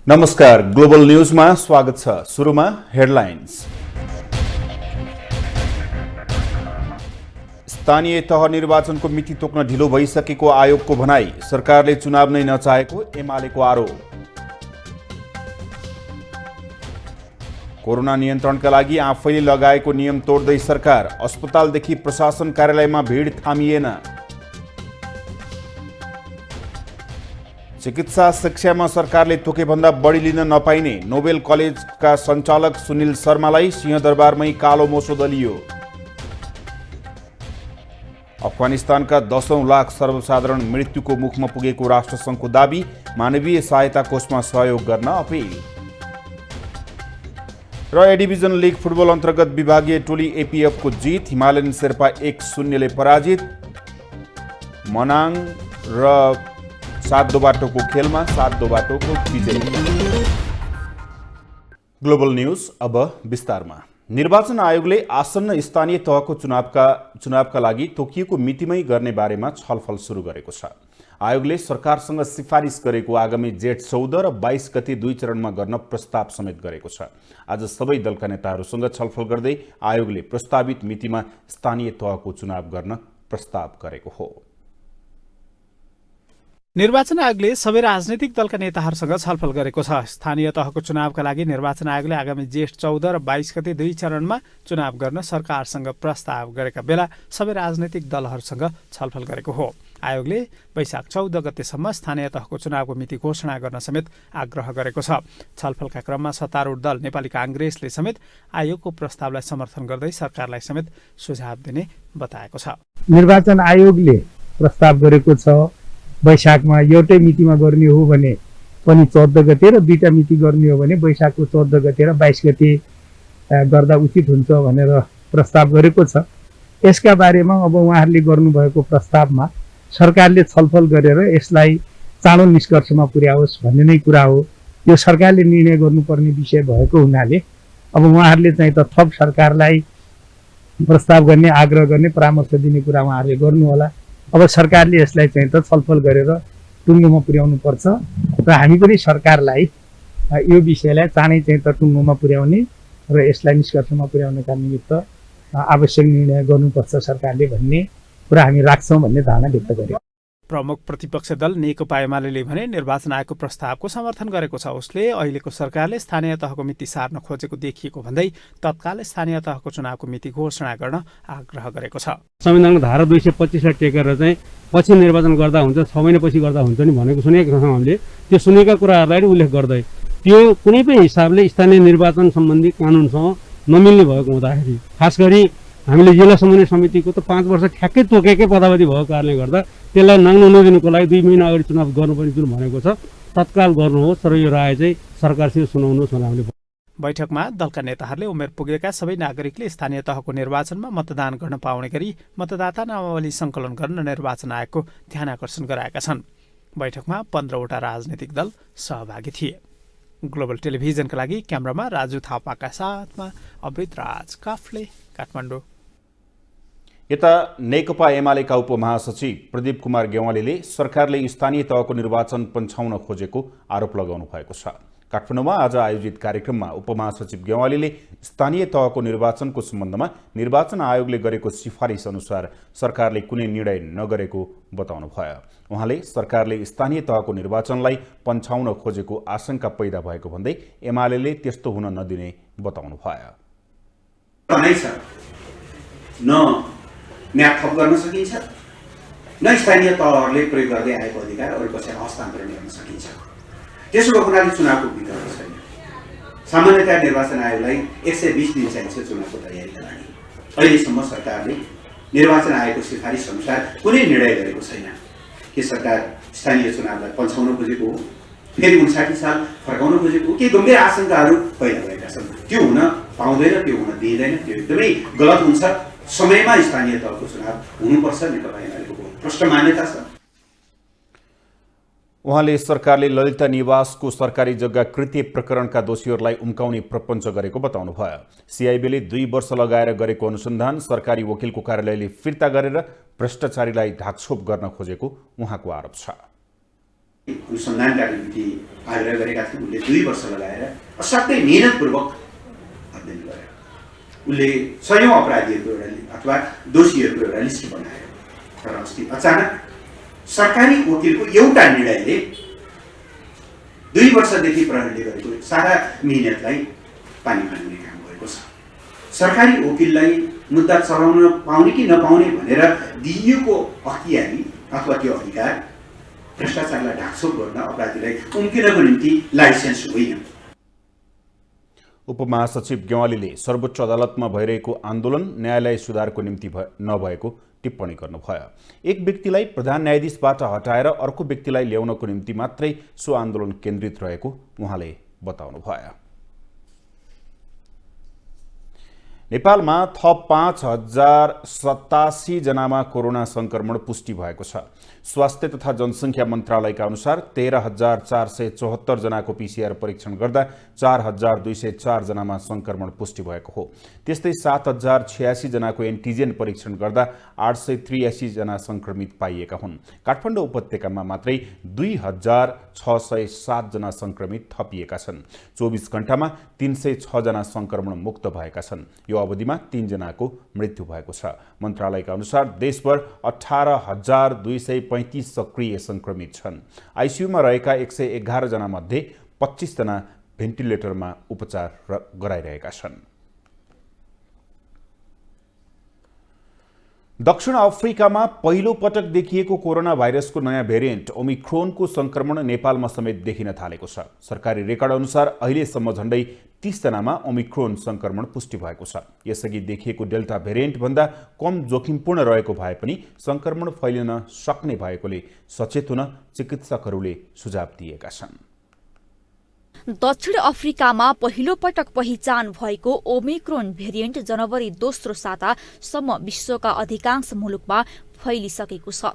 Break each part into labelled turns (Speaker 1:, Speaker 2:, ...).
Speaker 1: नमस्कार, ग्लोबल न्यूजमा स्वागत छ। सुरुमा हेडलाइन्स। स्थानीय तह निर्वाचनको मिति तोक्न ढिलो भइसकेको आयोगको भनाई। सरकारले चुनाव नै नचाहेको एमालेको आरोप। कोरोना नियन्त्रणका लागि आफैले लगाएको नियम तोड्दै सरकार। अस्पतालदेखि प्रशासन कार्यालयमा भिड थामिएन। चिकित्सा शिक्षामा सरकारले तोकेभन्दा बढी लिन नपाइने नोबेल कलेजका सञ्चालक सुनिल शर्मालाई सिंहदरबारमै कालो मोसो दलियो। अफगानिस्तानका 10औं लाख सर्वसाधारण मृत्युको मुखमा पुगेको राष्ट्रसङ्घको दाबी। मानवीय सहायता कोषमा सहयोग गर्न अपिल। र ए डिभिजन लिग फुटबल अन्तर्गत विभागीय टोली एपीएफको जित। हिमालयन शेर्पा 1-0 ले पराजित। मनाङ र 7 बाटोको खेलमा 7 बाटोको विजय। ग्लोबल न्यूज अब विस्तारमा। निर्वाचन आयोगले आसन्न स्थानीय तहको चुनावका लागि तोकिएको मितिमै गर्ने बारेमा छलफल सुरु गरेको छ। आयोगले सरकारसँग सिफारिस गरेको आगामी जेठ 14 र 22 गते 2 चरणमा गर्न प्रस्ताव समेत गरेको छ। आज सबै दलका नेताहरूसँग छलफल गर्दै आयोगले प्रस्तावित मितिमा स्थानीय तहको चुनाव गर्न प्रस्ताव गरेको हो।
Speaker 2: निर्वाचन आयोगले सबै राजनीतिक दलका नेताहरूसँग छलफल गरेको छ। स्थानीय तहको चुनावका लागि निर्वाचन आयोगले आगामी जेठ 14 र 22 गते 2 चरणमा चुनाव गर्न सरकारसँग प्रस्ताव गरेका बेला सबै राजनीतिक दलहरूसँग छलफल गरेको हो। आयोगले वैशाख 14 गतेसम्म स्थानीय तहको चुनावको मिति घोषणा गर्न समेत आग्रह गरेको छ। छलफलका क्रममा सत्तारूढ दल नेपाली कांग्रेसले समेत आयोगको प्रस्तावलाई समर्थन गर्दै सरकारलाई समेत सुझाव दिने बताएको छ।
Speaker 3: निर्वाचन आयोगले प्रस्ताव गरेको छ वैशाखमा एउटै मितिमा गर्ने हो भने पनि 14 गते र दुईटा मिति गर्ने हो भने वैशाखको 14 गते र 22 गते गर्दा उचित हुन्छ भनेर प्रस्ताव गरेको छ। यसका बारेमा अब उहाँहरूले गर्नुभएको प्रस्तावमा सरकारले छलफल गरेर यसलाई चाँडो निष्कर्षमा पुर्याओस् भन्ने नै कुरा हो। यो सरकारले निर्णय गर्नुपर्ने विषय भएको हुनाले अब उहाँहरूले चाहिँ त थप सरकारलाई प्रस्ताव गर्ने, आग्रह गर्ने, परामर्श दिने कुरा उहाँहरूले गर्नुहोला। अब सरकारले यसलाई चाहिँ त छलफल गरेर टुङ्गोमा पुर्याउनु पर्छ र हामी पनि सरकारलाई यो विषयलाई चाँडै चाहिँ त टुङ्गोमा पुर्याउने र यसलाई निष्कर्षमा पुर्याउनका निमित्त आवश्यक निर्णय गर्नुपर्छ सरकारले भन्ने कुरा हामी राख्छौँ भन्ने धारणा व्यक्त गर्यो।
Speaker 2: प्रमुख प्रतिपक्ष दल नेकपा एमाले भने निर्वाचन आयोगको प्रस्तावको समर्थन गरेको छ। उसले अहिलेको सरकारले स्थानीय तहको मिति सार्न खोजेको देखिएको भन्दै तत्काल स्थानीय तहको चुनावको मिति घोषणा गर्न आग्रह गरेको छ।
Speaker 4: संविधानको धारा 225 लाई टेकेर चाहिँ पछि निर्वाचन गर्दा हुन्छ, 6 महिनापछि गर्दा हुन्छ नि भनेको सुनेका छौँ हामीले। त्यो सुनेका कुराहरूलाई उल्लेख गर्दै त्यो कुनै पनि हिसाबले स्थानीय निर्वाचन सम्बन्धी कानुनसँग नमिल्ने भएको हुँदाखेरि खास गरी हामीले जिल्ला समन्वय समितिको त 5 वर्ष ठ्याक्कै तोकेकै पदावधि भएको कारणले गर्दा त्यसलाई नाङ्नो नदिनुको लागि 2 महिना अगाडि चुनाव गर्नुपर्ने जुन भनेको छ तत्काल गर्नुहोस् र यो राय चाहिँ सरकारसित सुनाउनुहोस् भनेर हामीले।
Speaker 2: बैठकमा दलका नेताहरूले उमेर पुगेका सबै नागरिकले स्थानीय तहको निर्वाचनमा मतदान गर्न पाउने गरी मतदाता नामावली सङ्कलन गर्न निर्वाचन आयोगको ध्यान आकर्षण गराएका छन्। बैठकमा 15वटा राजनीतिक दल सहभागी थिए। ग्लोबल टेलिभिजनका लागि क्यामेरामा राजु थापाका साथमा अमृत राज काफ्ले, काठमाडौँ।
Speaker 1: यता नेकपा एमालेका उपमहासचिव प्रदीप कुमार गेवालीले सरकारले स्थानीय तहको निर्वाचन पन्छाउन खोजेको आरोप लगाउनु भएको छ। काठमाडौँमा आज आयोजित कार्यक्रममा उपमहासचिव गेवालीले स्थानीय तहको निर्वाचनको सम्बन्धमा निर्वाचन आयोगले गरेको सिफारिस अनुसार सरकारले कुनै निर्णय नगरेको बताउनु भयो। उहाँले सरकारले स्थानीय तहको निर्वाचनलाई पन्छाउन खोजेको आशंका पैदा भएको भन्दै एमालेले त्यस्तो हुन नदिने बताउनु भयो।
Speaker 5: म्याद थप गर्न सकिन्छ न स्थानीय तहहरूले प्रयोग गर्दै आएको अधिकार अरू कसैलाई हस्तान्तरण गर्न सकिन्छ। त्यसो भएको हुनाले चुनावको विकल्प छैन। सामान्यतया निर्वाचन आयोगलाई 120 दिन चाहिन्छ चुनावको तयारीका लागि। अहिलेसम्म सरकारले निर्वाचन आयोगको सिफारिस अनुसार कुनै निर्णय गरेको छैन कि सरकार स्थानीय चुनावलाई पन्छाउन खोजेको हो, फेरि 59 साल फर्काउन खोजेको हो। केही गम्भीर आशंकाहरू पैदा भएका छन्। त्यो हुन पाउँदैन, त्यो हुन दिइँदैन, त्यो एकदमै गलत हुन्छ। समयमा स्थानीय तहको चुनाव हुनुपर्छ, नेकपा एमालेको प्रष्ट मान्यता छ।
Speaker 1: उहाँले सरकारले ललिता निवासको सरकारी जग्गा कृत्य प्रकरणका दोषीहरूलाई उम्काउने प्रपञ्च गरेको बताउनु भयो। सिआइबीले 2 वर्ष लगाएर गरेको अनुसन्धान सरकारी वकिलको कार्यालयले फिर्ता गरेर भ्रष्टाचारीलाई ढाकछोप गर्न खोजेको उहाँको आरोप छ।
Speaker 5: अनुसन्धानका निम्ति आग्रह गरेका थिए। उनले 2 वर्ष लगाएर असाध्यै मेहनतपूर्वक अध्ययन गरे। उनले सयौं अपराधीहरूको एउटा अथवा दोषीहरूको एउटा लिस्ट बनायो। तर अस्ति अचानक सरकारी वकिलको एउटा निर्णयले 2 वर्षदेखि प्रहरीले गरेको सारा मेहनतलाई पानी फाल्ने काम गरेको छ। सरकारी वकिललाई मुद्दा चलाउन पाउने कि नपाउने भनेर दिइएको अख्तियारी अथवा त्यो अधिकार भ्रष्टाचारलाई ढाकछोप गर्न, अपराधीलाई उम्किनको निम्ति लाइसेन्स होइन।
Speaker 1: उपमहासचिव गेवालीले सर्वोच्च अदालतमा भइरहेको आन्दोलन न्यायालय सुधारको निम्ति नभएको टिप्पणी गर्नुभयो। एक व्यक्तिलाई प्रधान न्यायाधीशबाट हटाएर अर्को व्यक्तिलाई ल्याउनको निम्ति मात्रै सो आन्दोलन केन्द्रित रहेको उहाँले बताउनुभयो। नेपालमा थप 5087 जनामा कोरोना संक्रमण पुष्टि भएको छ। स्वास्थ्य तथा जनसङ्ख्या मन्त्रालयका अनुसार 13,474 जनाको पीसीआर परीक्षण गर्दा 4,204 जनामा संक्रमण पुष्टि भएको हो। त्यस्तै 7,086 जनाको एन्टिजेन परीक्षण गर्दा 883 जना संक्रमित पाइएका हुन्। काठमाडौँ उपत्यकामा मात्रै 2,607 जना संक्रमित थपिएका छन्। 24 घण्टामा 306 जना संक्रमण मुक्त भएका छन्। यो अवधिमा 3 जनाको मृत्यु भएको छ। मन्त्रालयका अनुसार देशभर 18,235 सक्रिय संक्रमित छन्। आइसियुमा रहेका 111 जना मध्ये 25 जना भेन्टिलेटरमा उपचार गराइरहेका छन्। दक्षिण अफ्रिकामा पहिलो पटक देखिएको कोरोना भाइरसको नयाँ भेरिएन्ट ओमिक्रोनको संक्रमण नेपालमा समेत देखिन थालेको छ। सरकारी रेकर्ड अनुसार अहिलेसम्म झण्डै 30 जनामा ओमिक्रोन संक्रमण पुष्टि भएको छ। यसअघि देखिएको डेल्टा भेरिएन्ट भन्दा कम जोखिमपूर्ण रहेको भए पनि संक्रमण फैलिन सक्ने भएकोले सचेत हुन चिकित्सकहरूले सुझाव दिएका छन्।
Speaker 6: दक्षिण अफ्रिकामा पहिलो पटक पहिचान भएको ओमिक्रोन भेरिएन्ट जनवरी दोस्रो सातासम्म विश्वका अधिकांश मुलुकमा फैलिसकेको छ।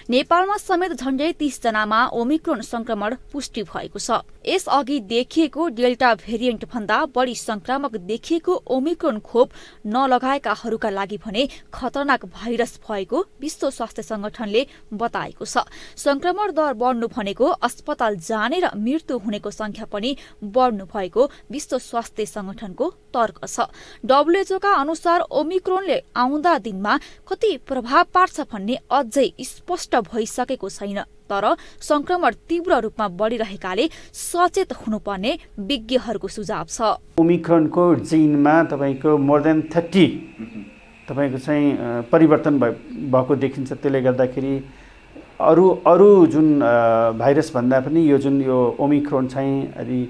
Speaker 6: नेपालमा समेत झण्डै 30 जनामा ओमिक्रोन संक्रमण पुष्टि भएको छ। यसअघि देखिएको डेल्टा भेरिएन्ट भन्दा बढी संक्रामक देखिएको ओमिक्रोन खोप नलगाएकाहरूका लागि भने खतरनाक भाइरस भएको विश्व स्वास्थ्य संगठनले बताएको छ। संक्रमण दर बढ्नु भनेको अस्पताल जाने र मृत्यु हुनेको संख्या पनि बढ्नु भएको विश्व स्वास्थ्य संगठनको तर्क छ। डब्ल्युएचओका अनुसार ओमिक्रोनले आउँदा दिनमा कति प्रभाव पार्छ भन्ने अझै स्पष्ट भइसकेको छैन। तर संक्रमण तीव्र रूपमा बढ़िरहेकाले सचेत हुनुपर्ने विज्ञहरूको सुझाव छ।
Speaker 7: ओमिक्रोनको जिनमा तपाईको मोर देन 30 तपाईको चाहिँ परिवर्तन भएको देखिन्छ। त्यसले गर्दाखेरि अरु जुन भाइरस भन्दा पनि यो ओमिक्रोन चाहिँ अलि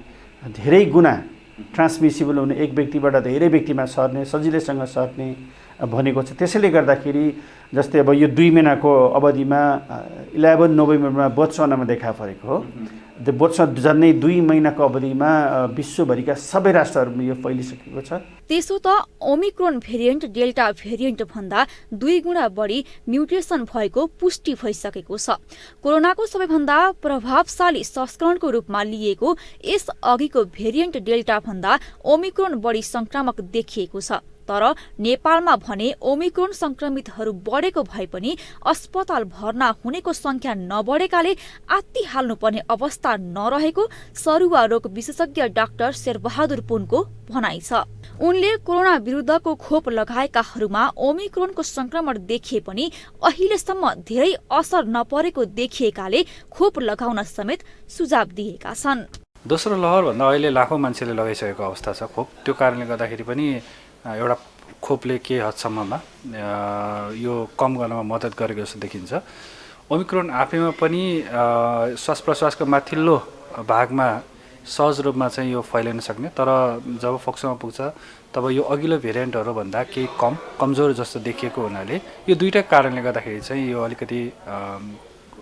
Speaker 7: धेरै गुणा ट्रान्समिसिबल हुने, एक व्यक्तिबाट धेरै व्यक्तिमा सर्ने, सजिलैसँग सर्ने भनेको छ। त्यसैले गर्दाखेरि जस्तै अब यो 2 महिनाको अवधिमा 11 नोभेम्बरमा बोत्सवानामा देखा परेको हो। त्यो बोत्सवाना झन्डै 2 महिनाको अवधिमा विश्वभरिका सबै राष्ट्रहरूमा यो फैलिसकेको छ।
Speaker 6: त्यसो त ओमिक्रोन भेरिएन्ट डेल्टा भेरिएन्ट भन्दा 2 गुणा बढी म्युटेसन भएको पुष्टि भइसकेको छ। कोरोनाको सबैभन्दा प्रभावशाली संस्करणको रूपमा लिएको यस अघिको भेरिएन्ट डेल्टा भन्दा ओमिक्रोन बढी संक्रामक देखिएको छ। तर नेपालमा भने ओमिक्रोन संक्रमितहरू बढेको भए पनि अस्पताल भर्ना हुनेको संख्या नबढेकाले आत्ती हाल्नुपर्ने अवस्था नरहेको सरुवा रोग विशेषज्ञ डाक्टर शेरबहादुर पुनको भनाइ छ। उनले कोरोना विरुद्धको खोप लगाएकाहरूमा ओमिक्रोनको संक्रमण देखिए पनि अहिलेसम्म धेरै असर नपरेको देखिएकाले खोप लगाउन समेत सुझाव दिएका छन्।
Speaker 8: दोस्रो लहर भन्दा अहिले लाखौं मान्छेले लगाइसकेको अवस्था छ खोप। त्यो कारणले गर्दाखेरि पनि एउटा खोपले के हदसम्ममा यो कम गर्नमा मद्दत गरेको जस्तो देखिन्छ। ओमिक्रोन आफैमा पनि श्वास प्रश्वासको माथिल्लो भागमा सहज रूपमा चाहिँ यो फैलिन सक्ने, तर जब फोक्सोमा पुग्छ तब यो अघिल्लो भेरिएन्टहरू भन्दा केही कमजोर जस्तो देखिएको हुनाले यो दुईटा कारणले गर्दाखेरि चाहिँ यो अलिकति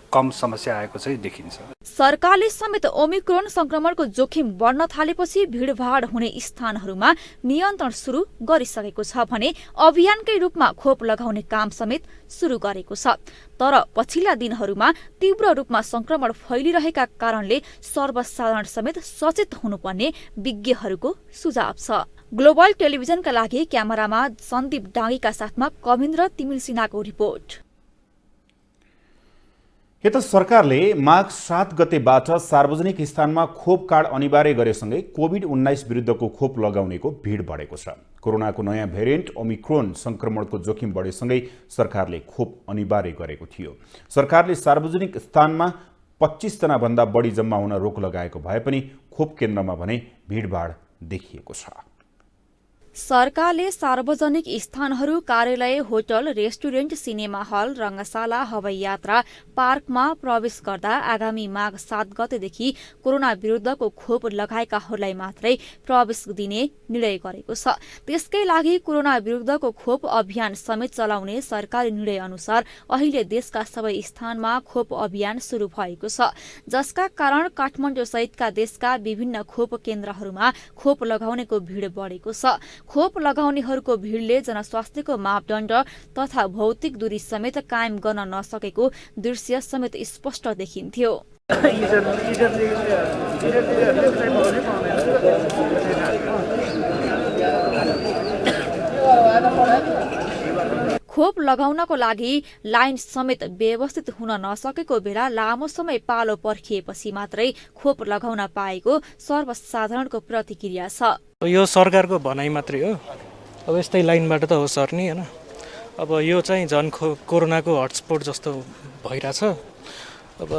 Speaker 8: कम समस्या आएको चाहिँ देखिन्छ।
Speaker 6: सरकारले समेत ओमिक्रोन संक्रमणको जोखिम बढ्न थालेपछि भीड़भाड़ हुने स्थानहरूमा नियन्त्रण सुरु गरिसकेको छ भने अभियानकै रूपमा खोप लगाउने काम समेत सुरु गरेको छ। तर पछिल्ला दिनहरूमा तीव्र रूपमा संक्रमण फैलिरहेका कारणले सर्वसाधारण समेत सचेत हुनुपर्ने विज्ञहरूको सुझाव छ। ग्लोबल टेलिभिजनका लागि क्यामेरामा सन्दीप डाँगीका साथमा कविन्द्र तिमिल सिन्हाको रिपोर्ट।
Speaker 1: यता सरकारले माघ 7 गतेबाट सार्वजनिक स्थानमा खोप कार्ड अनिवार्य गरेसँगै कोभिड-19 विरुद्धको खोप लगाउनेको भिड बढेको छ। कोरोनाको नयाँ भेरिएन्ट ओमिक्रोन संक्रमणको जोखिम बढेसँगै सरकारले खोप अनिवार्य गरेको थियो। सरकारले सार्वजनिक स्थानमा 25 जना भन्दा बढी जम्मा हुन रोक लगाएको भए पनि खोप केन्द्रमा भने भिडभाड देखिएको छ।
Speaker 6: सरकारले सार्वजनिक स्थानहरू, कार्यालय, होटल, रेस्टुरेन्ट, सिनेमा हल, रङ्गशाला, हवाई यात्रा, पार्कमा प्रवेश गर्दा आगामी माघ 7 गतेदेखि कोरोना विरुद्धको खोप लगाएकाहरूलाई मात्रै प्रवेश दिने निर्णय गरेको छ। त्यसकै लागि कोरोना विरुद्धको खोप अभियान समेत चलाउने सरकारी निर्णय अनुसार अहिले देशका सबै स्थानमा खोप अभियान सुरु भएको छ, जसका कारण काठमाडौँ सहितका देशका विभिन्न खोप केन्द्रहरूमा खोप लगाउनेको भिड बढेको छ। खोप लगाउनेहरूको भिडले जनस्वास्थ्यको मापदण्ड तथा भौतिक दूरी समेत कायम गर्न नसकेको दृश्य समेत स्पष्ट देखिन्थ्यो। खोप लगाउनको लागि लाइन समेत व्यवस्थित हुन नसकेको बेला लामो समय पालो पर्खिएपछि मात्रै खोप लगाउन पाएको सर्वसाधारणको प्रतिक्रिया छ।
Speaker 9: यो सरकारको भनाइ मात्रै हो, अब यस्तै लाइनबाट त हो सर्ने हैन। अब यो चाहिँ झन् कोरोनाको हटस्पट जस्तो भइरहेछ। अब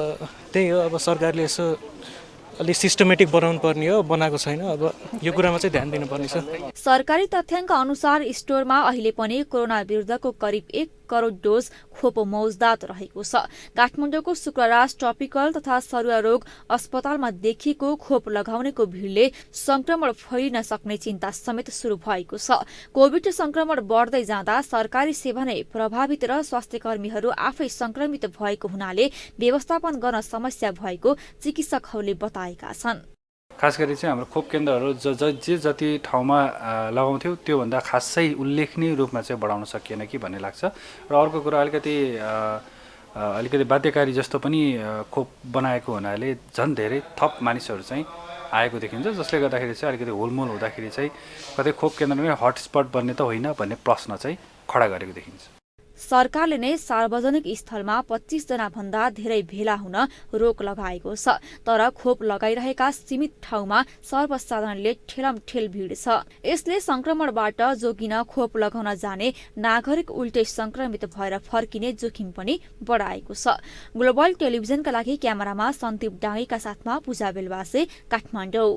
Speaker 9: त्यही हो, अब सरकारले यसो अलि सिस्टमेटिक बनाउनु पर्ने हो, बनाएको छैन। अब यो कुरामा चाहिँ ध्यान दिनुपर्ने छ।
Speaker 6: सरकारी तथ्याङ्क अनुसार स्टोरमा अहिले पनि कोरोना विरुद्धको करिब 1 करोड डोज खोप मौजदात रहेको छ। काठमाडौँको शुक्रराज ट्रपिकल तथा सरुवा रोग अस्पतालमा देखिएको खोप लगाउनेको भिडले संक्रमण फैलिन सक्ने चिन्ता समेत सुरु भएको छ। कोभिड संक्रमण बढ्दै जाँदा सरकारी सेवा नै प्रभावित र स्वास्थ्यकर्मीहरू आफै संक्रमित भएको हुनाले व्यवस्थापन गर्न समस्या भएको चिकित्सकहरूले बताएका छन्।
Speaker 8: खास गरी चाहिँ हाम्रो खोप केन्द्रहरू जे जति ठाउँमा लगाउँथ्यो त्योभन्दा खासै उल्लेखनीय रूपमा चाहिँ बढाउन सकिएन कि भन्ने लाग्छ। र अर्को कुरा अलिकति बाध्यकारी जस्तो पनि खोप बनाएको हुनाले झन् धेरै थप मानिसहरू चाहिँ आएको देखिन्छ, जसले गर्दाखेरि चाहिँ अलिकति हुलमुल हुँदाखेरि चाहिँ कतै खोप केन्द्रमै हटस्पट बन्ने त होइन भन्ने प्रश्न चाहिँ खडा गरेको देखिन्छ।
Speaker 6: सरकारले नै सार्वजनिक स्थलमा 25 जना भन्दा धेरै भेला हुन रोक लगाएको छ, तर खोप लगाइरहेका सीमित ठाउँमा सर्वसाधारणले ठेलमठेल भिड छ। यसले संक्रमणबाट जोगिन खोप लगाउन जाने नागरिक उल्टै संक्रमित भएर फर्किने जोखिम पनि बढाएको छ। ग्लोबल टेलिभिजनका लागि क्यामेरामा सन्दीप डाँगीका साथमा पूजा बेलवासे, काठमाडौँ।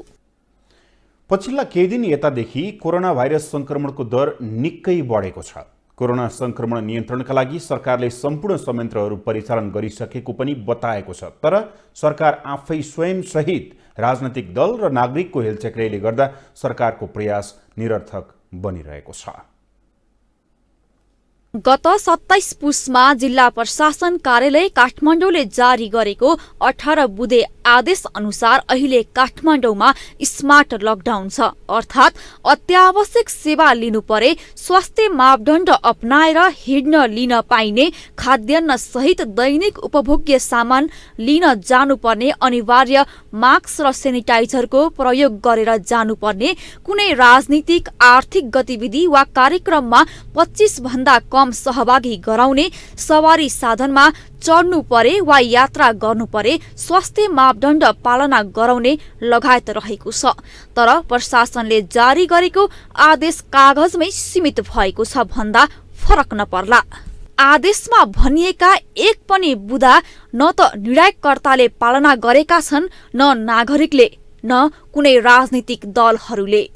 Speaker 1: पछिल्ला केही दिन यतादेखि कोरोना भाइरस संक्रमणको दर निकै बढेको छ। कोरोना संक्रमण नियन्त्रणका लागि सरकारले सम्पूर्ण संयन्त्रहरू परिचालन गरिसकेको पनि बताएको छ, तर सरकार आफै स्वयं सहित राजनैतिक दल र नागरिकको हेलचक्र्याइले गर्दा सरकारको प्रयास निरर्थक बनिरहेको छ।
Speaker 6: गत 27 पुसमा जिल्ला प्रशासन कार्यालय काठमाडौँले जारी गरेको 18 बुँदे आदेश अनुसार अहिले काठमाडौँमा स्मार्ट लकडाउन छ, अर्थात् अत्यावश्यक सेवा लिनु परे, स्वास्थ्य मापदण्ड अपनाएर हिँड्न लिन पाइने, खाद्यान्न सहित दैनिक उपभोग्य सामान लिन जानुपर्ने, अनिवार्य मास्क र सेनिटाइजरको प्रयोग गरेर जानुपर्ने, कुनै राजनीतिक आर्थिक गतिविधि वा कार्यक्रममा 25 भन्दा कम सहभागी गराउने, सवारी साधनमा चढ्नु परे वा यात्रा गर्नु परे स्वास्थ्य मापदण्ड पालना गराउने लगायत रहेको छ। तर प्रशासनले जारी गरेको आदेश कागजमै सीमित भएको छ भन्दा फरक नपर्ला। आदेशमा भनिएका एक पनि बुँदा न त निर्णयकर्ताले पालना गरेका छन्, न नागरिकले, न कुनै राजनीतिक दलहरूले।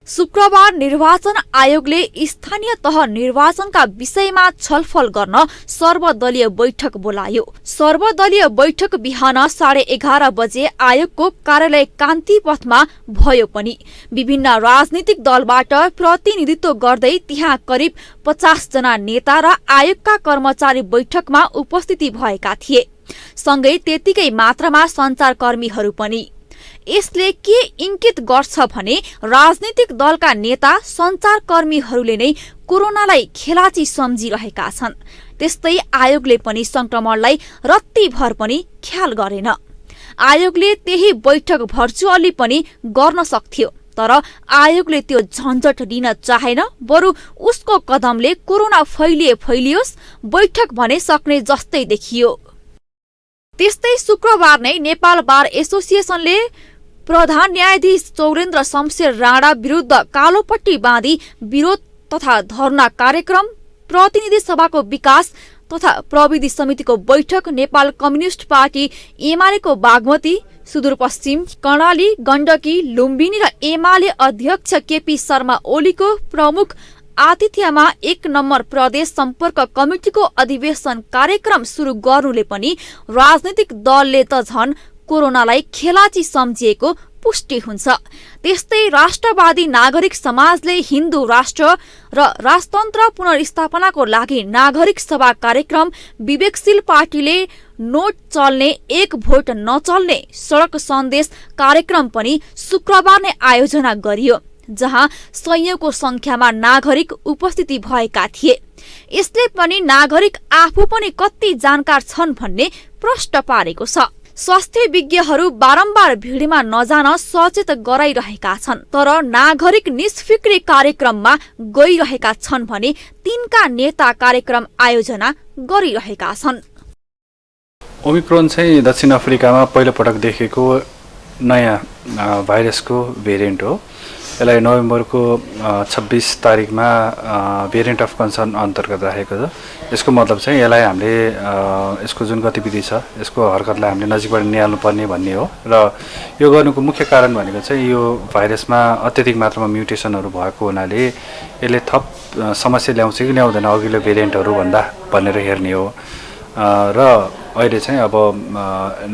Speaker 6: शुक्रबार निर्वाचन आयोगले स्थानीय तह निर्वाचनका विषयमा छलफल गर्न सर्वदलीय बैठक बोलायो। सर्वदलीय बैठक बिहान 11:30 बजे आयोगको कार्यालय कान्ति पथमा भयो पनि विभिन्न राजनीतिक दलबाट प्रतिनिधित्व गर्दै त्यहाँ करिब 50 जना नेता र आयोगका कर्मचारी बैठकमा उपस्थिति भएका थिए। सँगै त्यतिकै मात्रामा सञ्चारकर्मीहरू पनि। यसले के इङ्गित गर्छ भने राजनीतिक दलका नेता सञ्चारकर्मीहरूले नै कोरोनालाई खेलाची सम्झिरहेका छन्। त्यस्तै आयोगले पनि संक्रमणलाई रत्तीभर पनि ख्याल गरेन। आयोगले त्यही बैठक भर्चुअली पनि गर्न सक्थ्यो, तर आयोगले त्यो झन्झट लिन चाहेन। बरु उसको कदमले कोरोना फैलियोस्, बैठक भने सक्ने जस्तै देखियो। त्यस्तै शुक्रबार नै नेपाल बार एसोसिएसनले प्रधान न्यायाधीश चौरेन्द्र शमशेर राणा विरुद्ध कालोपट्टी बाँधी विरोध तथा धरना कार्यक्रम, प्रतिनिधि सभाको विकास तथा प्रविधि समितिको बैठक, नेपाल कम्युनिष्ट पार्टी एमालेको बागमती, सुदूरपश्चिम कर्णाली, गण्डकी, लुम्बिनी र एमाले अध्यक्ष केपी शर्मा ओलीको प्रमुख आतिथ्यमा 1 नम्बर प्रदेश सम्पर्क कमिटिको अधिवेशन कार्यक्रम सुरु गर्नुले पनि राजनैतिक दलले त झन कोरोनालाई खेलाची सम्झिएको पुष्टि हुन्छ। त्यस्तै राष्ट्रवादी नागरिक समाजले हिन्दू राष्ट्र र राजतन्त्र पुनर्स्थापनाको लागि नागरिक सभा कार्यक्रम, विवेकशील पार्टीले नोट चल्ने एक भोट नचल्ने सडक सन्देश कार्यक्रम पनि शुक्रबार नै आयोजना गरियो, जहाँ सयौंको संख्यामा नागरिक उपस्थिति भएका थिए। यसले पनि नागरिक आफू पनि कति जानकार छन् भन्ने प्रश्न पारेको छ। स्वास्थ्य विज्ञहरू बारम्बार भिडमा नजान सचेत गराइरहेका छन्, तर नागरिक निष्फिक्री कार्यक्रममा गइरहेका छन् भने तिनका नेता कार्यक्रम आयोजना गरिरहेका छन्।
Speaker 8: ओमिक्रोन चाहिँ दक्षिण अफ्रिकामा पहिलो पटक देखेको नयाँ भाइरसको भेरिएन्ट हो। यसलाई नोभेम्बरको 26 तारिकमा भेरिएन्ट अफ कन्सर्न अन्तर्गत राखेको छ। यसको मतलब चाहिँ यसलाई हामीले यसको जुन गतिविधि छ, यसको हरकतलाई हामीले नजिकबाट निहाल्नुपर्ने भन्ने हो। र यो गर्नुको मुख्य कारण भनेको चाहिँ यो भाइरसमा अत्यधिक मात्रामा म्युटेसनहरू भएको हुनाले यसले थप समस्या ल्याउँछ कि ल्याउँदैन अघिल्लो भेरिएन्टहरू भन्दा भनेर हेर्ने हो। र अहिले चाहिँ अब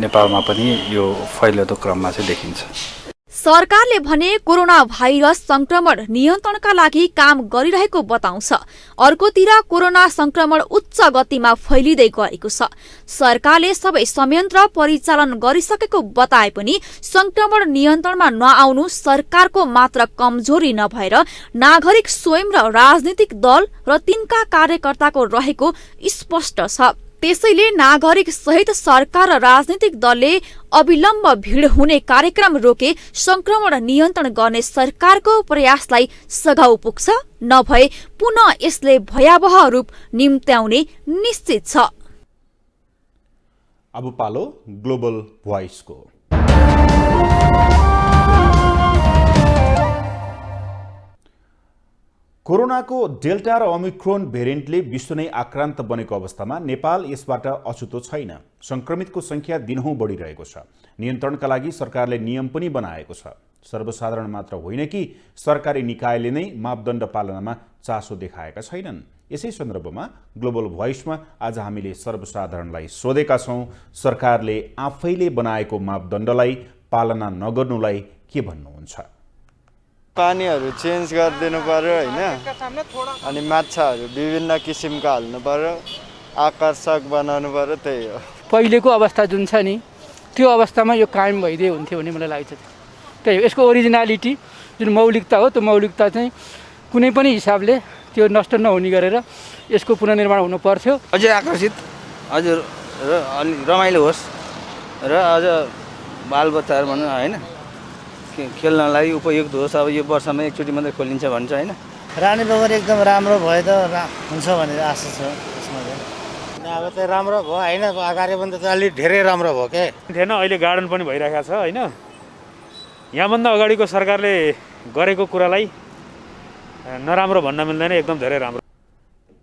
Speaker 8: नेपालमा पनि यो फैलिँदो क्रममा चाहिँ देखिन्छ।
Speaker 6: सरकारले भने कोरोना भाइरस संक्रमण नियन्त्रणका लागि काम गरिरहेको बताउँछ। अर्कोतिर कोरोना संक्रमण उच्च गतिमा फैलिँदै गएको छ। सरकारले सबै संयन्त्र परिचालन गरिसकेको बताए पनि संक्रमण नियन्त्रणमा नआउनु सरकारको मात्र कमजोरी नभएर नागरिक स्वयं र राजनीतिक दल र तिनका कार्यकर्ताको रहेको स्पष्ट छ। त्यसैले नागरिक सहित सरकार र राजनीतिक दलले अविलम्ब भिड हुने कार्यक्रम रोके संक्रमण नियन्त्रण गर्ने सरकारको प्रयासलाई सघाउ पुग्छ, नभए पुनः यसले भयावह रूप निम्त्याउने निश्चित छ।
Speaker 1: अब पालो ग्लोबल भोइसको। कोरोनाको डेल्टा र ओमिक्रोन भेरिएन्टले विश्व नै आक्रान्त बनेको अवस्थामा नेपाल यसबाट अछुतो छैन। संक्रमितको संख्या दिनहुँ बढिरहेको छ। नियन्त्रणका लागि सरकारले नियम पनि बनाएको छ। सर्वसाधारण मात्र होइन कि सरकारी निकायले नै मापदण्ड पालनामा चासो देखाएका छैनन्। यसै सन्दर्भमा ग्लोबल भोइसमा आज हामीले सर्वसाधारणलाई सोधेका छौँ, सरकारले आफैले बनाएको मापदण्डलाई पालना नगर्नुलाई के भन्नुहुन्छ?
Speaker 10: पानीहरू चेन्ज गरिदिनु पर्यो होइन, अनि माछाहरू विभिन्न किसिमका हाल्नु पर्यो, आकर्षक बनाउनु पर्यो, त्यही हो।
Speaker 11: पहिलेको अवस्था जुन छ नि त्यो अवस्थामा यो कायम भइदिए हुन्थ्यो भन्ने मलाई लाग्छ। त्यही हो यसको ओरिजिनालिटी, जुन मौलिकता हो त्यो मौलिकता चाहिँ कुनै पनि हिसाबले त्यो नष्ट नहुने गरेर यसको पुनर्निर्माण हुनु पर्थ्यो।
Speaker 12: अझै आकर्षित हजुर र अलि रमाइलो होस् र अझ बालबच्चाहरू भनौँ होइन खेल्नलाई उपयुक्त होस्। अब यो वर्षमा एकचोटि मात्रै खोलिन्छ भन्छ होइन।
Speaker 13: रानी पोखरी एकदम राम्रो भयो त हुन्छ भनेर आशा छ यसमा चाहिँ। अब त राम्रो भयो होइन, अगाडि पनि त अलि धेरै राम्रो भयो के
Speaker 14: थिएन। अहिले गार्डन पनि भइरहेको छ होइन। यहाँभन्दा अगाडिको सरकारले गरेको कुरालाई नराम्रो भन्न मिल्दैन, एकदम धेरै राम्रो।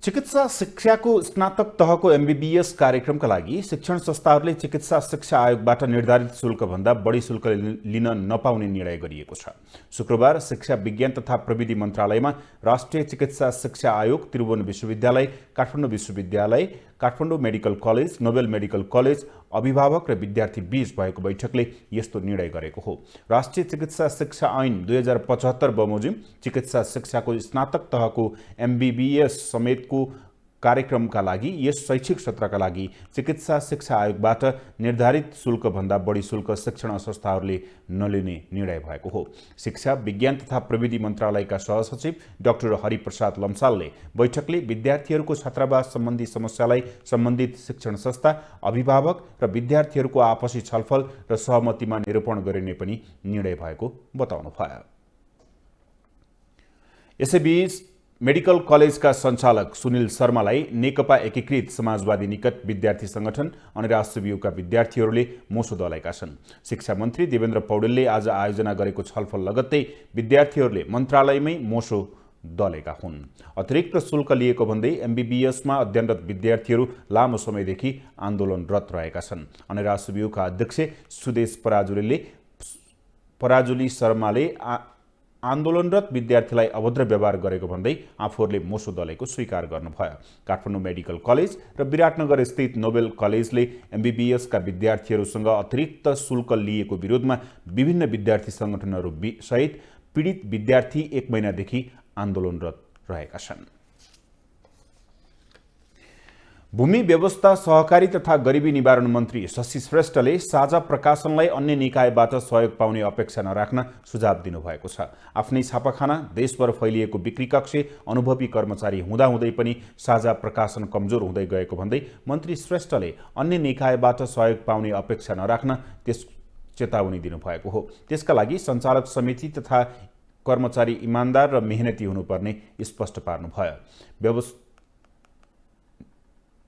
Speaker 1: चिकित्सा शिक्षाको स्नातक तहको MBBS कार्यक्रमका लागि शिक्षण संस्थाहरूले चिकित्सा शिक्षा आयोगबाट निर्धारित शुल्कभन्दा बढी शुल्क लिन नपाउने निर्णय गरिएको छ। शुक्रबार शिक्षा विज्ञान तथा प्रविधि मन्त्रालयमा राष्ट्रिय चिकित्सा शिक्षा आयोग, त्रिभुवन विश्वविद्यालय, काठमाडौँ विश्वविद्यालय, Kathmandu medical college, Nobel medical college, अभिभावक र विद्यार्थी बीच भएको बैठकले यस्तो निर्णय गरेको हो। राष्ट्रिय चिकित्सा शिक्षा ऐन 2075 बमोजिम चिकित्सा शिक्षाको स्नातक तहको MBBS समेतको कार्यक्रमका लागि यस शैक्षिक सत्रका लागि चिकित्सा शिक्षा आयोगबाट निर्धारित शुल्कभन्दा बढी शुल्क शिक्षण संस्थाहरूले नलिने निर्णय भएको हो। शिक्षा विज्ञान तथा प्रविधि मन्त्रालयका सहसचिव डाक्टर हरिप्रसाद लम्सालले बैठकले विद्यार्थीहरूको छात्रावास सम्बन्धी समस्यालाई सम्बन्धित शिक्षण संस्था, अभिभावक र विद्यार्थीहरूको आपसी छलफल र सहमतिमा निरूपण गरिने पनि निर्णय भएको बताउनुभयो। यसैबीच मेडिकल कलेजका सञ्चालक सुनिल शर्मालाई नेकपा एकीकृत समाजवादी निकट विद्यार्थी संगठन अनि राष्ट्रवियुका विद्यार्थीहरूले मोसो दलेका छन्। शिक्षा मन्त्री देवेन्द्र पौडेलले आज आयोजना गरेको छलफल लगत्तै विद्यार्थीहरूले मन्त्रालयमै मोसो दलेका हुन्। अतिरिक्त शुल्क लिएको भन्दै एमबीबीएसमा अध्ययनरत विद्यार्थीहरू लामो समयदेखि आन्दोलनरत रहेका छन् अनि राष्ट्रवियुका अध्यक्ष सुदेश पराजुली शर्माले आन्दोलनरत विद्यार्थीलाई अभद्र व्यवहार गरेको भन्दै आफूहरूले मोसो दलेको स्वीकार गर्नुभयो। काठमाडौँ मेडिकल कलेज र विराटनगर स्थित नोबेल कलेजले एमबीबीएसका विद्यार्थीहरूसँग अतिरिक्त शुल्क लिएको विरोधमा विभिन्न विद्यार्थी संगठनहरू सहित पीडित विद्यार्थी 1 महिनादेखि आन्दोलनरत रहेका छन्। भूमि व्यवस्था सहकारी तथा गरिबी निवारण मन्त्री शशि श्रेष्ठले साझा प्रकाशनलाई अन्य निकायबाट सहयोग पाउने अपेक्षा नराख्न सुझाव दिनुभएको छ। आफ्नै छापाखाना देशभर फैलिएको बिक्री कक्ष अनुभवी कर्मचारी हुँदाहुँदै पनि साझा प्रकाशन कमजोर हुँदै गएको भन्दै मन्त्री श्रेष्ठले अन्य निकायबाट सहयोग पाउने अपेक्षा नराख्न त्यस चेतावनी दिनुभएको हो। त्यसका लागि सञ्चालक समिति तथा कर्मचारी इमान्दार र मेहनती हुनुपर्ने स्पष्ट पार्नुभयो।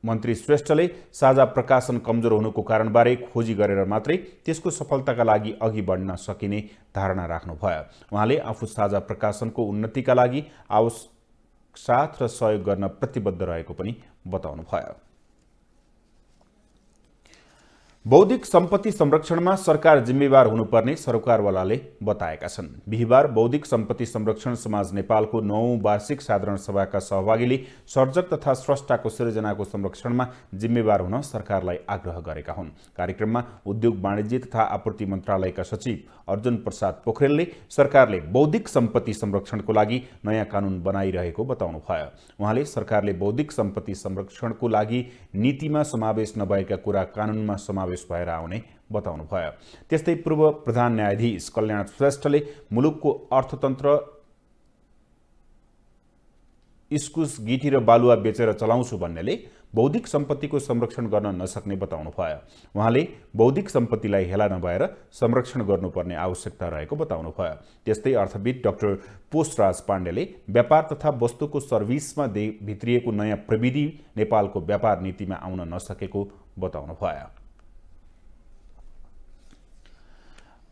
Speaker 1: मन्त्री श्रेष्ठले साझा प्रकाशन कमजोर हुनुको कारणबारे खोजी गरेर मात्रै त्यसको सफलताका लागि अघि बढ्न सकिने धारणा राख्नुभयो। उहाँले आफू साझा प्रकाशनको उन्नतिका लागि आवश्यक साथ र सहयोग गर्न प्रतिबद्ध रहेको पनि बताउनुभयो। बौद्धिक सम्पत्ति संरक्षणमा सरकार जिम्मेवार हुनुपर्ने सरोकारवालाले बताएका छन्। बिहिबार बौद्धिक सम्पत्ति संरक्षण समाज नेपालको 9औं वार्षिक साधारण सभाका सहभागीले सर्जक तथा स्रष्टाको सिर्जनाको संरक्षणमा जिम्मेवार हुन सरकारलाई आग्रह गरेका हुन्। कार्यक्रममा उद्योग वाणिज्य तथा आपूर्ति मन्त्रालयका सचिव अर्जुन प्रसाद पोखरेलले सरकारले बौद्धिक सम्पत्ति संरक्षणको लागि नयाँ कानून बनाइरहेको बताउनुभयो। उहाँले सरकारले बौद्धिक सम्पत्ति संरक्षणको लागि नीतिमा समावेश नभएका कुरा कानूनमा समावेश भएर आउने बताउनुभयो। त्यस्तै पूर्व प्रधान न्यायाधीश कल्याण श्रेष्ठले मुलुकको अर्थतन्त्र इस्कुस गिटी र बालुवा बेचेर चलाउँछु भन्नेले बौद्धिक सम्पत्तिको संरक्षण गर्न नसक्ने बताउनुभयो। उहाँले बौद्धिक सम्पत्तिलाई हेला नभएर संरक्षण गर्नुपर्ने आवश्यकता रहेको बताउनुभयो। त्यस्तै अर्थविद डाक्टर पोषराज पाण्डेले व्यापार तथा वस्तुको सर्भिसमा भित्रिएको नयाँ प्रविधि नेपालको व्यापार नीतिमा आउन नसकेको बताउनुभयो।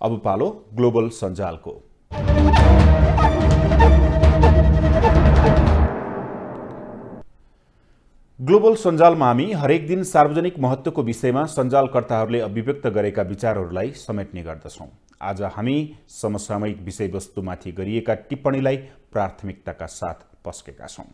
Speaker 1: अब पालो ग्लोबल सञ्जालको। ग्लोबल सञ्जालमा हामी हरेक दिन सार्वजनिक महत्त्वको विषयमा सञ्जालकर्ताहरूले अभिव्यक्त गरेका विचारहरूलाई समेट्ने गर्दछौँ। आज हामी समसामयिक विषयवस्तुमाथि गरिएका टिप्पणीलाई प्राथमिकताका साथ पस्केका छौँ।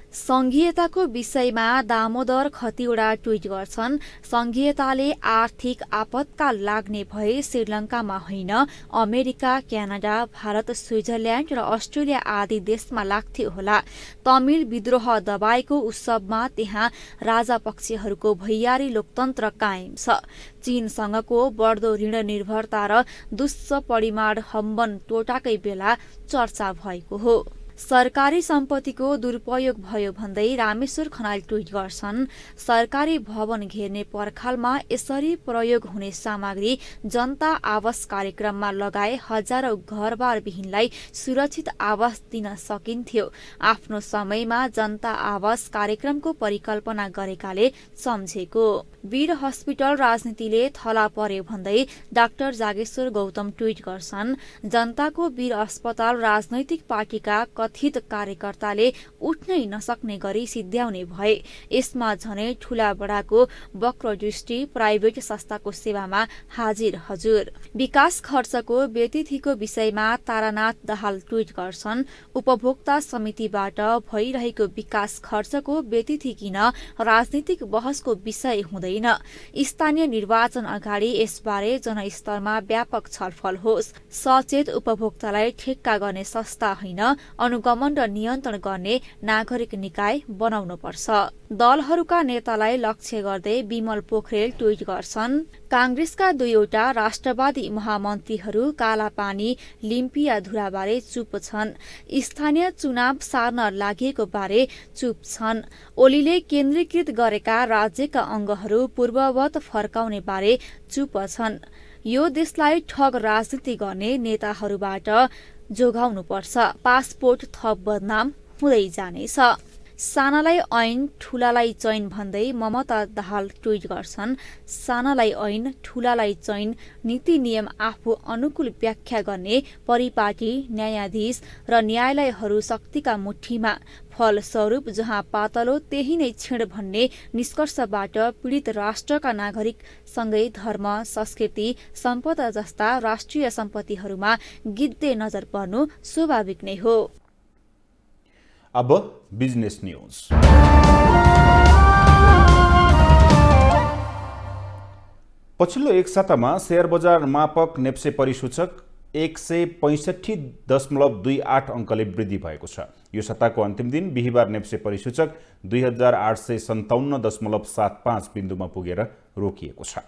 Speaker 6: संघीयताको विषयमा दामोदर खतिवडा ट्वीट गर्छन्, संघीयताले आर्थिक आपतकाल लाग्ने भए श्रीलङ्कामा होइन अमेरिका, क्यानाडा, भारत, स्विजरल्याण्ड र अस्ट्रेलिया आदि देशमा लाग्थ्यो होला। तमिल विद्रोह दबाएको उत्सवमा त्यहाँ राजापक्षहरूको भैयारी लोकतन्त्र कायम छ। चीनसँगको बढ्दो ऋण निर्भरता र दुष्परिमाण हम्बन टोटाकै बेला चर्चा भएको हो। सरकारी सम्पत्तिको दुरुपयोग भयो भन्दै रामेश्वर खनाल ट्वीट गर्छन्, सरकारी भवन घेर्ने पर्खालमा यसरी प्रयोग हुने सामग्री जनता आवास कार्यक्रममा लगाए हजारौं घरबार विहीनलाई सुरक्षित आवास दिन सकिन्थ्यो। आफ्नो समयमा जनता आवास कार्यक्रमको परिकल्पना गरेकाले सम्झेको। वीर हस्पिटल राजनीतिले थला पर्यो भन्दै डाक्टर जागेश्वर गौतम ट्वीट गर्छन्, जनताको वीर अस्पताल राजनैतिक पार्टीका कथित कार्यकर्ताले उठ्नै नसक्ने गरी सिद्ध्याउने भए। यसमा झनै ठूला बडाको वक्रदृष्टि प्राइभेट संस्थाको सेवामा हाजिर हजुर। विकास खर्चको व्यतिथिको विषयमा तारानाथ दाहाल ट्वीट गर्छन्, उपभोक्ता समितिबाट भइरहेको विकास खर्चको व्यतिथि किन राजनीतिक बहसको विषय हुँदैन। स्थानीय निर्वाचन अगाडि यसबारे जनस्तरमा व्यापक छलफल होस्। सचेत उपभोक्तालाई ठेक्का गर्ने संस्था होइन, अनुगमन र नियन्त्रण गर्ने नागरिक निकाय बनाउनु पर्छ। दलहरूका नेतालाई लक्ष्य गर्दै विमल पोखरेल ट्वीट गर्छन्, कांग्रेसका 2वटा राष्ट्रवादी महामन्त्रीहरू कालापानी लिम्पियाधुराबारे चुप छन्। स्थानीय चुनाव सार्न लागेको बारे चुप छन्। ओलीले केन्द्रीकृत गरेका राज्यका अङ्गहरू पूर्ववत फर्काउने बारे चुप छन्। यो देशलाई ठग राजनीति गर्ने नेताहरूबाट जोगाउनुपर्छ। पासपोर्ट थप बदनाम हुँदै जानेछ। सानालाई ऐन ठुलालाई चैन भन्दै ममता दाहाल ट्विट गर्छन्, सानालाई ऐन ठुलालाई चैन नीति नियम आफू अनुकूल व्याख्या गर्ने परिपाटी न्यायाधीश र न्यायालयहरू शक्तिका मुठीमा। फलस्वरूप जहाँ पातलो त्यही नै छिण भन्ने निष्कर्षबाट पीडित राष्ट्रका नागरिक सँगै धर्म संस्कृति सम्पदा जस्ता राष्ट्रिय सम्पत्तिहरूमा गिद्धे नजर पर्नु स्वाभाविक नै हो।
Speaker 1: अब बिजनेस न्यूज। पछिल्लो एक सातामा शेयर बजार मापक नेप्से परिसूचक 165.28 अङ्कले वृद्धि भएको छ। यो साताको अन्तिम दिन बिहिबार नेप्से परिसूचक 2857.75 बिन्दुमा पुगेर रोकिएको छ।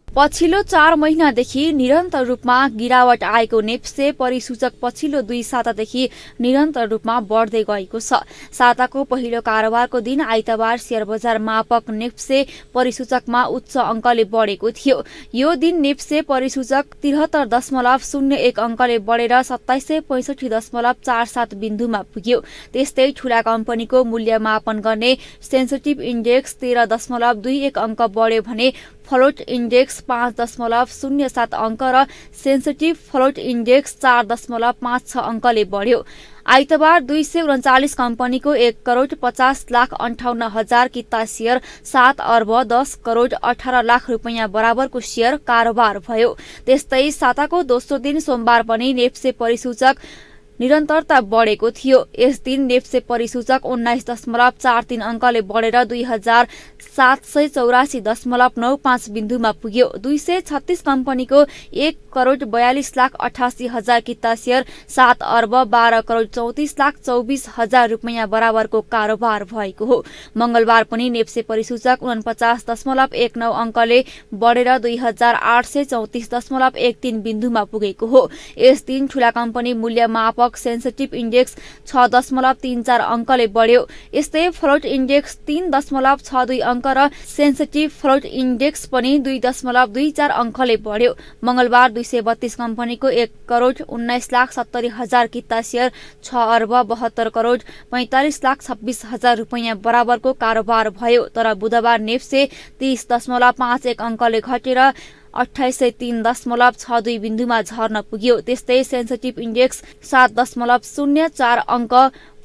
Speaker 6: पछिल्लो 4 महिनादेखि निरन्तर रूपमा गिरावट आएको नेप्से परिसूचक पछिल्लो 2 सातादेखि निरन्तर रूपमा बढ्दै गएको छ। साताको पहिलो कारोबारको दिन आइतबार शेयर बजार मापक नेप्से परिसूचकमा उच्च अङ्कले बढेको थियो। यो दिन नेप्से परिसूचक 73.01 अङ्कले बढेर 2765.47 बिन्दुमा पुग्यो। त्यस्तै ठूला कम्पनीको मूल्य मापन गर्ने सेन्सिटिभ इन्डेक्स 13.21 अङ्क बढ्यो भने फ्लोट इन्डेक्स 5.07 अङ्क र सेन्सिटिभ फ्लोट इन्डेक्स 4.56 अङ्कले बढ्यो। आइतबार 239 कम्पनीको 1,50,58,000 किता शेयर 7 अर्ब 10 करोड 18 लाख रुपियाँ बराबरको शेयर कारोबार भयो। त्यस्तै साताको दोस्रो दिन सोमबार पनि नेप्से परिसूचक निरन्तरता बढेको थियो। यस दिन नेप्से परिसूचक 19.43 अङ्कले बढेर 2784.95 बिन्दुमा पुग्यो। 236 कम्पनीको 1,42,88,000 किता शेयर 7 अर्ब 12 करोड 34,24,000 रुपियाँ बराबरको कारोबार भएको हो। मंगलबार पनि नेप्से परिसूचक 49.19 अङ्कले बढेर 2834.13 बिन्दुमा पुगेको हो। यस दिन ठूला कम्पनी मूल्य मापक सेन्सिटिभ इन्डेक्स 6.34 अङ्कले बढ्यो। यस्तै फ्लोट इन्डेक्स 3.62 अङ्क र सेन्सिटिभ फ्लोट इन्डेक्स पनि 2.24 अङ्कले बढ्यो। मंगलबार 232 कम्पनीको 1,19,70,000 किता शेयर 6 अर्ब 72 करोड 45,26,000 रुपियाँ बराबरको कारोबार भयो। तर बुधबार नेप्से 30.51 अङ्कले घटेर 2803.62 बिन्दुमा झर्न पुग्यो। त्यस्तै सेन्सिटिभ इन्डेक्स 7.04 अङ्क,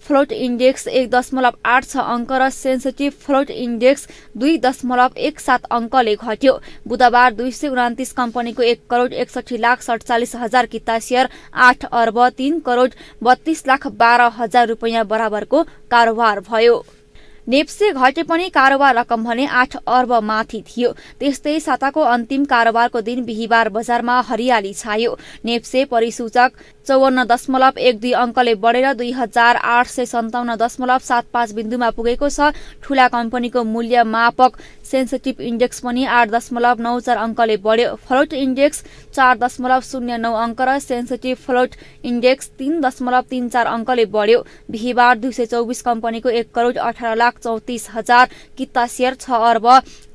Speaker 6: फ्लोट इन्डेक्स 1.86 अङ्क र सेन्सिटिभ फ्लोट इन्डेक्स 2.17 अङ्कले घट्यो। बुधबार 229 कम्पनीको 1,61,47,000 किता शेयर 8 अर्ब 3 करोड 32,12,000 रुपियाँ बराबरको कारोबार भयो। नेप्से घटे पनि कारोबार रकम भने 8 अर्ब माथि थियो। त्यस्तै साताको अन्तिम कारोबारको दिन बिहिबार बजारमा हरियाली छायो। नेप्से परिसूचक 54.12 अङ्कले बढेर 2857.75 बिन्दुमा पुगेको छ। ठूला कम्पनीको मूल्य मापक सेन्सिटिभ इन्डेक्स पनि 8.94 अङ्कले बढ्यो। फ्लोट इन्डेक्स 4.09 अङ्क र सेन्सिटिभ फ्लोट इन्डेक्स 3.34 अङ्कले बढ्यो। बिहिबार 224 कम्पनीको 1,18,34,000 किता शेयर 6 अर्ब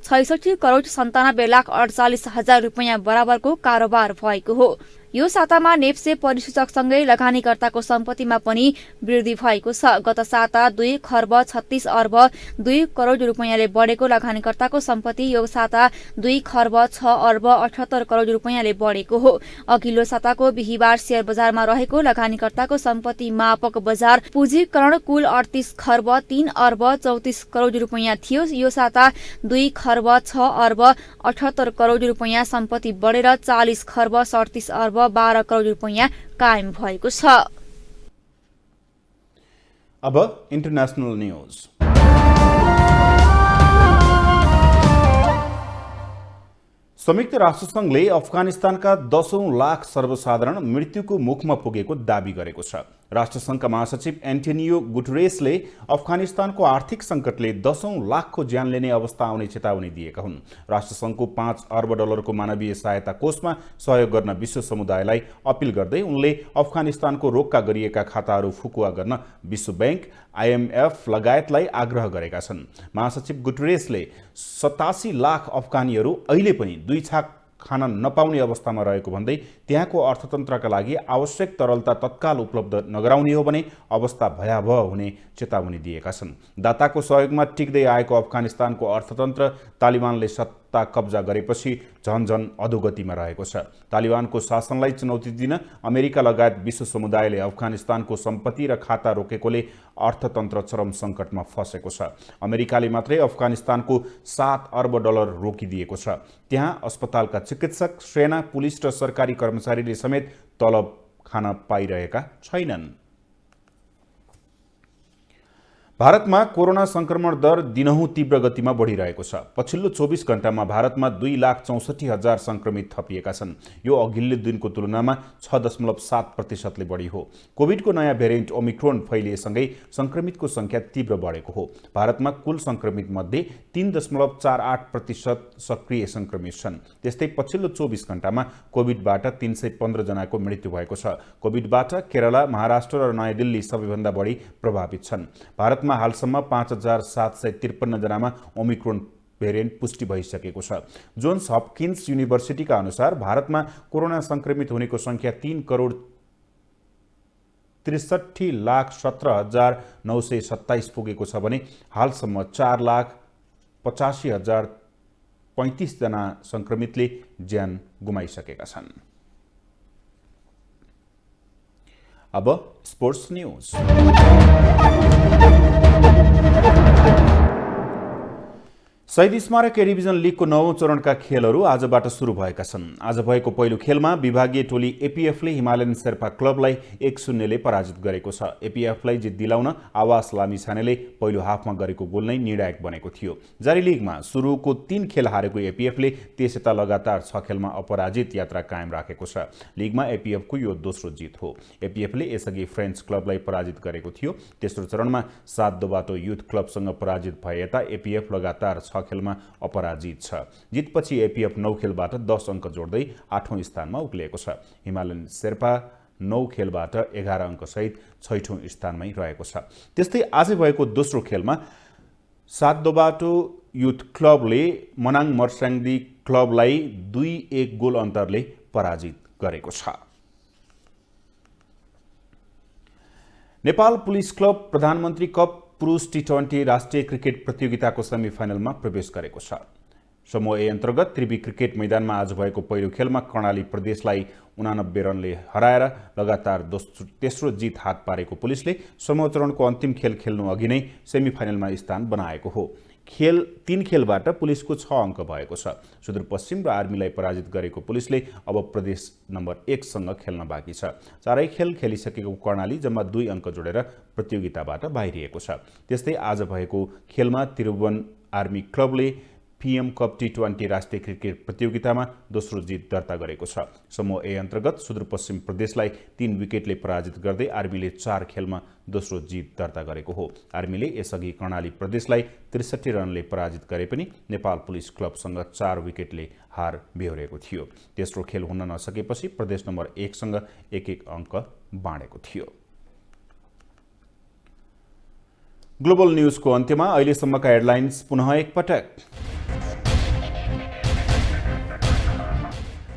Speaker 6: 66 करोड 97,48,000 रुपियाँ बराबरको कारोबार भएको हो। यो सातामा नेप्से परिसूचकसँगै लगानीकर्ताको सम्पत्तिमा पनि वृद्धि भएको छ। गत साता 2 खर्ब 36 अर्ब 2 करोड रुपियाँले बढेको लगानीकर्ताको सम्पत्ति यो साता 2 खर्ब 6 अर्ब 78 करोड रुपियाँले बढेको हो। अघिल्लो साताको बिहिबार शेयर बजारमा रहेको लगानीकर्ताको सम्पत्ति मापक बजार पुँजीकरण कुल 38 खर्ब 3 अर्ब 34 करोड रुपियाँ थियो। यो साता 2 खर्ब 6 अर्ब 78 करोड रुपियाँ सम्पत्ति बढेर 40 खर्ब 37 अर्ब 12 करोड रुपियाँ कायम भएको छ।
Speaker 1: अब इन्टरनेशनल न्यूज। संयुक्त राष्ट्रसङ्घले अफगानिस्तानका 10औं लाख सर्वसाधारण मृत्युको मुखमा पुगेको दाबी गरेको छ। राष्ट्रसङ्घका महासचिव एन्टोनियो गुटेरेसले अफगानिस्तानको आर्थिक सङ्कटले 10औं लाखको ज्यान लिने अवस्था आउने चेतावनी दिएका हुन्। राष्ट्रसङ्घको 5 अर्ब डलरको मानवीय सहायता कोषमा सहयोग गर्न विश्व समुदायलाई अपील गर्दै उनले अफगानिस्तानको रोक्का गरिएका खाताहरू फुकुवा गर्न विश्व बैंक, IMF लगायतलाई आग्रह गरेका छन्। महासचिव गुटेरेसले 87 लाख अफगानीहरू अहिले पनि 2 छाक खान नपाउने अवस्थामा रहेको भन्दै त्यहाँको अर्थतन्त्रका लागि आवश्यक तरलता तत्काल उपलब्ध नगराउने हो भने अवस्था भयावह हुने चेतावनी दिएका छन्। दाताको सहयोगमा टिक्दै आएको अफगानिस्तानको अर्थतन्त्र तालिबानले सत्ता कब्जा गरेपछि झन्झन अधोगतिमा रहेको छ। तालिबानको शासनलाई चुनौती दिन अमेरिका लगायत विश्व समुदायले अफगानिस्तानको सम्पत्ति र खाता रोकेकोले अर्थतन्त्र चरम सङ्कटमा फँसेको छ। अमेरिकाले मात्रै अफगानिस्तानको $7 अर्ब रोकिदिएको छ। त्यहाँ अस्पतालका चिकित्सक, सेना, पुलिस र सरकारी कर्मचारीले समेत तलब खान पाइरहेका छैनन्। भारतमा कोरोना संक्रमण दर दिनहुँ तीव्र गतिमा बढिरहेको छ। पछिल्लो 24 घण्टामा भारतमा 2,64,000 संक्रमित थपिएका छन्। यो अघिल्लो दिनको तुलनामा 6.7% बढी हो। कोभिडको नयाँ भेरिएन्ट ओमिक्रोन फैलिएसँगै संक्रमितको संख्या तीव्र बढेको हो। भारतमा कुल संक्रमित मध्ये 3.48% सक्रिय संक्रमित छन्। त्यस्तै पछिल्लो 24 घण्टामा कोभिडबाट 315 जनाको मृत्यु भएको छ। कोभिडबाट केरला, महाराष्ट्र र नयाँ दिल्ली सबैभन्दा बढी प्रभावित छन्। भारतमा हालसम्म 5,753 जनामा ओमिक्रोन भेरिएन्ट पुष्टि भइसकेको छ। जोन्स हपकिन्स युनिभर्सिटीका अनुसार भारतमा कोरोना संक्रमित हुनेको संख्या 3,63,17,927 पुगेको छ भने हालसम्म 4,85,035 जना संक्रमितले ज्यान गुमाइसकेका छन्। अब स्पोर्ट्स न्यूज। शहीद स्मारक ए डिभिजन लिगको 9औं चरणका खेलहरू आजबाट सुरु भएका छन्। आज भएको पहिलो खेलमा विभागीय टोली एपीएफले हिमालयन शेर्पा क्लबलाई 1-0 ले पराजित गरेको छ। एपीएफलाई जित दिलाउन आवास लामिछानेले पहिलो हाफमा गरेको गोल नै निर्णायक बनेको थियो। जारी लिगमा सुरुको 3 खेल हारेको एपीएफले त्यसयता लगातार 6 खेलमा अपराजित यात्रा कायम राखेको छ। लिगमा एपीएफको यो दोस्रो जित हो। एपीएफले यसअघि फ्रेन्च क्लबलाई पराजित गरेको थियो। तेस्रो चरणमा 7 दोबाटो युथ क्लबसँग पराजित भए यता एपीएफ लगातार 6 खेलमा अपराजित छ। जितपछि एपीएफ 9 खेलबाट 10 अङ्क जोड्दै 8औं स्थानमा उक्लिएको छ। हिमालयन शेर्पा 9 खेलबाट 11 अङ्कसहित 6औं स्थानमै रहेको छ। त्यस्तै आज भएको दोस्रो खेलमा 7 दोबाटो युथ क्लबले मनाङ मर्स्याङ्दी क्लबलाई 2-1 गोल अन्तरले पराजित गरेको छ। नेपाल पुलिस क्लब प्रधानमन्त्री कप पुरुष टी20 राष्ट्रिय क्रिकेट प्रतियोगिताको सेमिफाइनलमा प्रवेश गरेको छ। समूह ए अन्तर्गत त्रिवी क्रिकेट मैदानमा आज भएको पहिलो खेलमा कर्णाली प्रदेशलाई 89 रनले हराएर लगातार तेस्रो जित हात पारेको पुलिसले समूह चरणको अन्तिम खेल खेल्नु अघि नै सेमिफाइनलमा स्थान बनाएको हो। 3 खेलबाट पुलिसको 6 अङ्क भएको छ। सुदूरपश्चिम र आर्मीलाई पराजित गरेको पुलिसले अब प्रदेश नम्बर 1 सँग खेल्न बाँकी छ। 4 खेल खेलिसकेको कर्णाली जम्मा 2 अङ्क जोडेर प्रतियोगिताबाट बाहिरिएको छ। त्यस्तै आज भएको खेलमा त्रिभुवन आर्मी क्लबले पीएम कप टी20 राष्ट्रिय क्रिकेट प्रतियोगितामा दोस्रो जित दर्ता गरेको छ। समूह ए अन्तर्गत सुदूरपश्चिम प्रदेशलाई 3 विकेटले पराजित गर्दै आर्मीले 4 खेलमा दोस्रो जित दर्ता गरेको हो। आर्मीले यसअघि कर्णाली प्रदेशलाई 63 रनले पराजित गरे पनि नेपाल पुलिस क्लबसँग 4 विकेटले हार बेहोरेको थियो। तेस्रो खेल हुन नसकेपछि प्रदेश नम्बर 1 सँग 1-1 अङ्क बाँडेको थियो। ग्लोबल न्यूजको अन्त्यमा अहिलेसम्मका हेडलाइन्स पुनः एकपटक।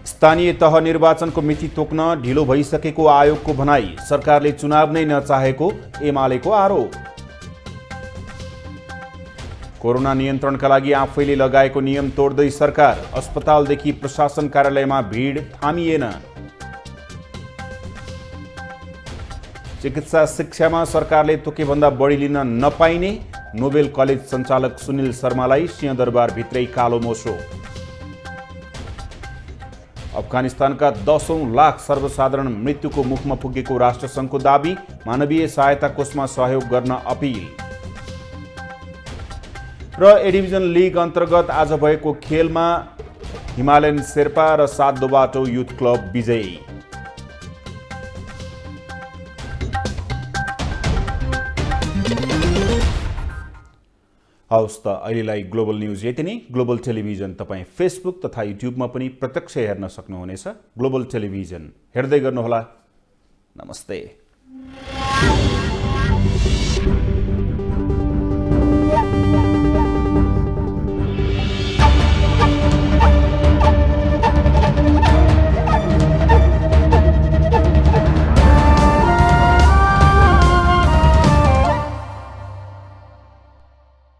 Speaker 1: स्थानीय तह निर्वाचनको मिति तोक्न ढिलो भइसकेको आयोगको भनाई। सरकारले चुनाव नै नचाहेको एमालेको आरोप। कोरोना नियन्त्रणका लागि आफैले लगाएको नियम तोड्दै सरकार। अस्पतालदेखि प्रशासन कार्यालयमा भिड थामिएन। चिकित्सा शिक्षामा सरकारले तोकेभन्दा बढी लिन नपाइने नोबेल कलेज सञ्चालक सुनिल शर्मालाई सिंहदरबारभित्रै कालो मोसो। अफगानिस्तानका 10औं लाख सर्वसाधारण मृत्युको मुखमा पुगेको राष्ट्रसङ्घको दाबी। मानवीय सहायता कोषमा सहयोग गर्न अपिल। र ए डिभिजन लिग अन्तर्गत आज भएको खेलमा हिमालयन शेर्पा र 7 दोबाटो युथ क्लब विजयी। हवस् त अहिलेलाई ग्लोबल न्यूज यति नै। ग्लोबल टेलिभिजन तपाईँ फेसबुक तथा युट्युबमा पनि प्रत्यक्ष हेर्न सक्नुहुनेछ। ग्लोबल टेलिभिजन हेर्दै गर्नुहोला। नमस्ते।